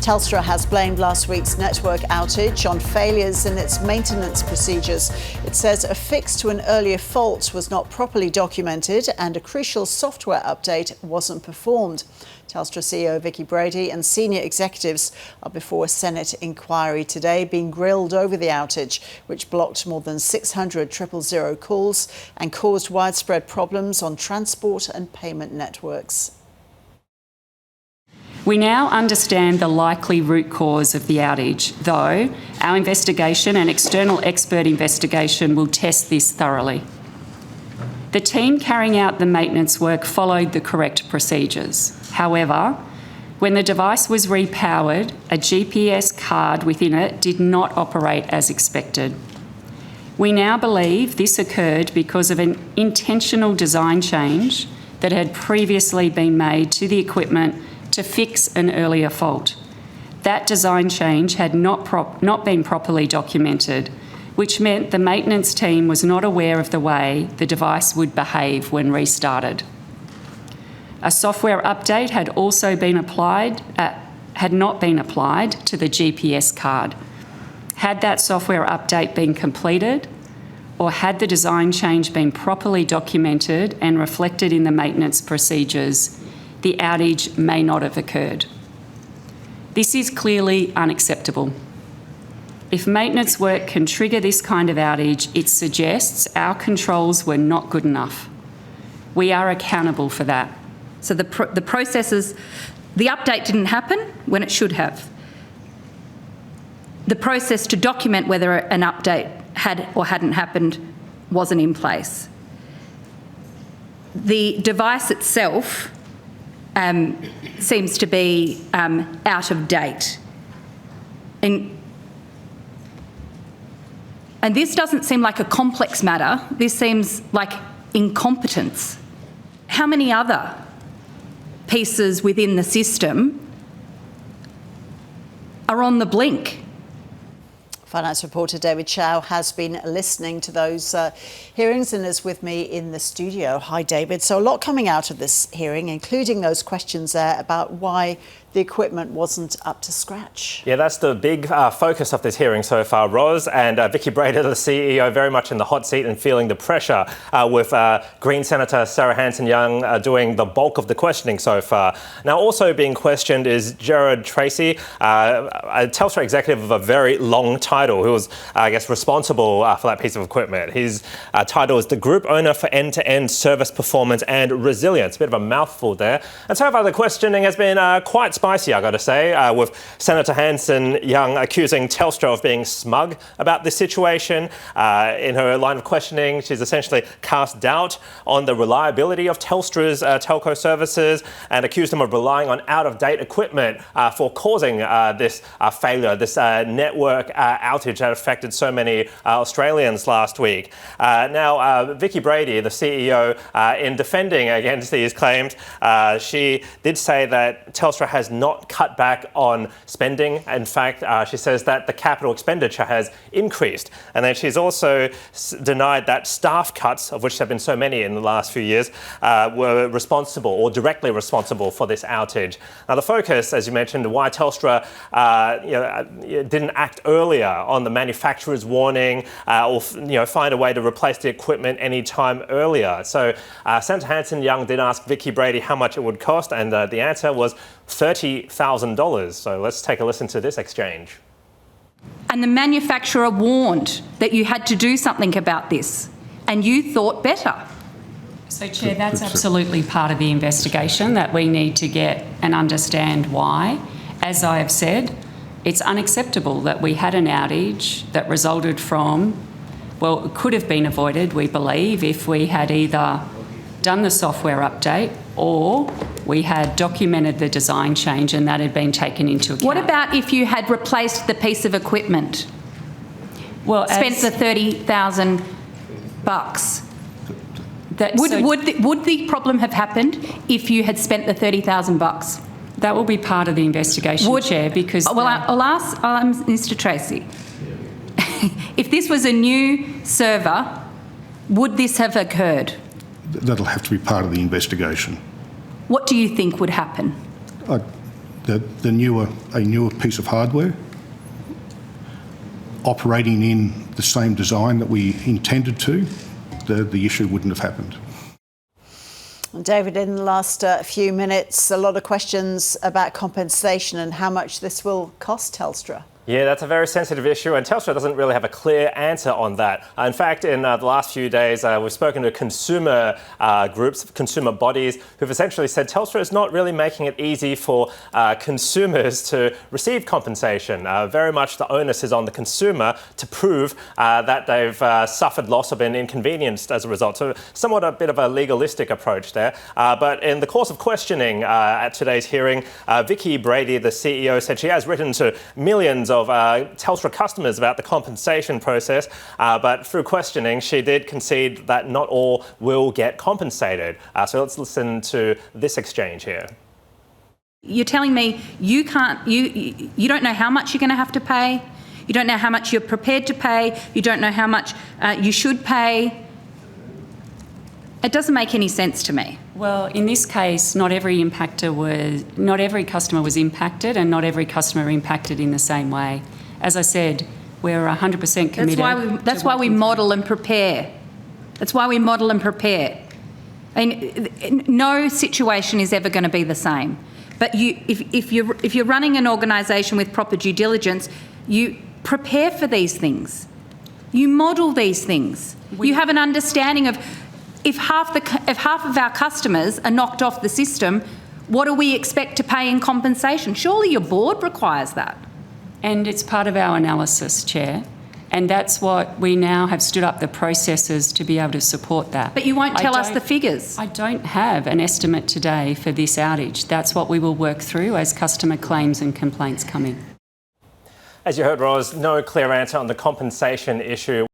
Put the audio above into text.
Telstra has blamed last week's network outage on failures in its maintenance procedures. It says a fix to an earlier fault was not properly documented and a crucial software update wasn't performed. Telstra CEO Vicki Brady and senior executives are before a Senate inquiry today, being grilled over the outage, which blocked more than 600 000 calls and caused widespread problems on transport and payment networks. We now understand the likely root cause of the outage, though our investigation and external expert investigation will test this thoroughly. The team carrying out the maintenance work followed the correct procedures. However, when the device was repowered, a GPS card within it did not operate as expected. We now believe this occurred because of an intentional design change that had previously been made to the equipment to fix an earlier fault. That design change had not been properly documented, which meant the maintenance team was not aware of the way the device would behave when restarted. A software update had not been applied to the GPS card. Had that software update been completed, or had the design change been properly documented and reflected in the maintenance procedures, the outage may not have occurred. This is clearly unacceptable. If maintenance work can trigger this kind of outage, it suggests our controls were not good enough. We are accountable for that. So the processes, the update didn't happen when it should have. The process to document whether an update had or hadn't happened wasn't in place. The device itself seems to be out of date. And this doesn't seem like a complex matter. This seems like incompetence. How many other pieces within the system are on the blink? Finance reporter David Chow has been listening to those hearings and is with me in the studio. Hi, David. So a lot coming out of this hearing, including those questions there about why the equipment wasn't up to scratch. Yeah, that's the big focus of this hearing so far, Ros. And Vicki Brady, the CEO, very much in the hot seat and feeling the pressure with Green Senator Sarah Hanson-Young doing the bulk of the questioning so far. Now, also being questioned is Gerard Tracy, a Telstra executive of a very long title, who was, I guess, responsible for that piece of equipment. His title is the Group Owner for End-to-End Service Performance and Resilience. A bit of a mouthful there. And so far, the questioning has been quite spicy, I got to say, with Senator Hanson-Young accusing Telstra of being smug about this situation. In her line of questioning, she's essentially cast doubt on the reliability of Telstra's telco services and accused them of relying on out-of-date equipment for causing this failure, this network outage that affected so many Australians last week. Now, Vicki Brady, the CEO, in defending against these claims, she did say that Telstra has not cut back on spending. In fact, she says that the capital expenditure has increased. And then she's also denied that staff cuts, of which there have been so many in the last few years, were responsible or directly responsible for this outage. Now, the focus, as you mentioned, why Telstra didn't act earlier on the manufacturer's warning or find a way to replace the equipment any time earlier. So Senator Hanson-Young did ask Vicki Brady how much it would cost, and the answer was $30,000. So let's take a listen to this exchange. And the manufacturer warned that you had to do something about this, and you thought better. So, Chair, that's absolutely part of the investigation, that we need to get and understand why. As I have said, it's unacceptable that we had an outage that resulted from, well, it could have been avoided, we believe, if we had either done the software update or we had documented the design change and that had been taken into account. What about if you had replaced the piece of equipment? Well, spent the $30,000? Would the problem have happened if you had spent the $30,000? That will be part of the investigation, Chair, because... Well, I'll ask Mr Tracy. If this was a new server, would this have occurred? That'll have to be part of the investigation. What do you think would happen? a newer piece of hardware operating in the same design that we intended to, the issue wouldn't have happened. David, in the last few minutes, a lot of questions about compensation and how much this will cost Telstra. Yeah, that's a very sensitive issue, and Telstra doesn't really have a clear answer on that. In fact, in the last few days, we've spoken to consumer groups, consumer bodies, who've essentially said Telstra is not really making it easy for consumers to receive compensation. Very much the onus is on the consumer to prove that they've suffered loss or been inconvenienced as a result. So somewhat a bit of a legalistic approach there. But in the course of questioning at today's hearing, Vicki Brady, the CEO, said she has written to millions of Telstra customers about the compensation process, but through questioning she did concede that not all will get compensated. So let's listen to this exchange here. You're telling me you don't know how much you're going to have to pay, you don't know how much you're prepared to pay, you don't know how much you should pay. It doesn't make any sense to me. Well, in this case, not every customer was impacted, and not every customer impacted in the same way. As I said, we're 100% committed. That's why we model and prepare. That's why we model and prepare. And no situation is ever going to be the same. But if you're running an organisation with proper due diligence, you prepare for these things. You model these things. You have an understanding of if half of our customers are knocked off the system, what do we expect to pay in compensation? Surely your board requires that. And it's part of our analysis, Chair. And that's what we now have stood up the processes to be able to support that. But you won't tell us the figures. I don't have an estimate today for this outage. That's what we will work through as customer claims and complaints come in. As you heard, Ros, no clear answer on the compensation issue.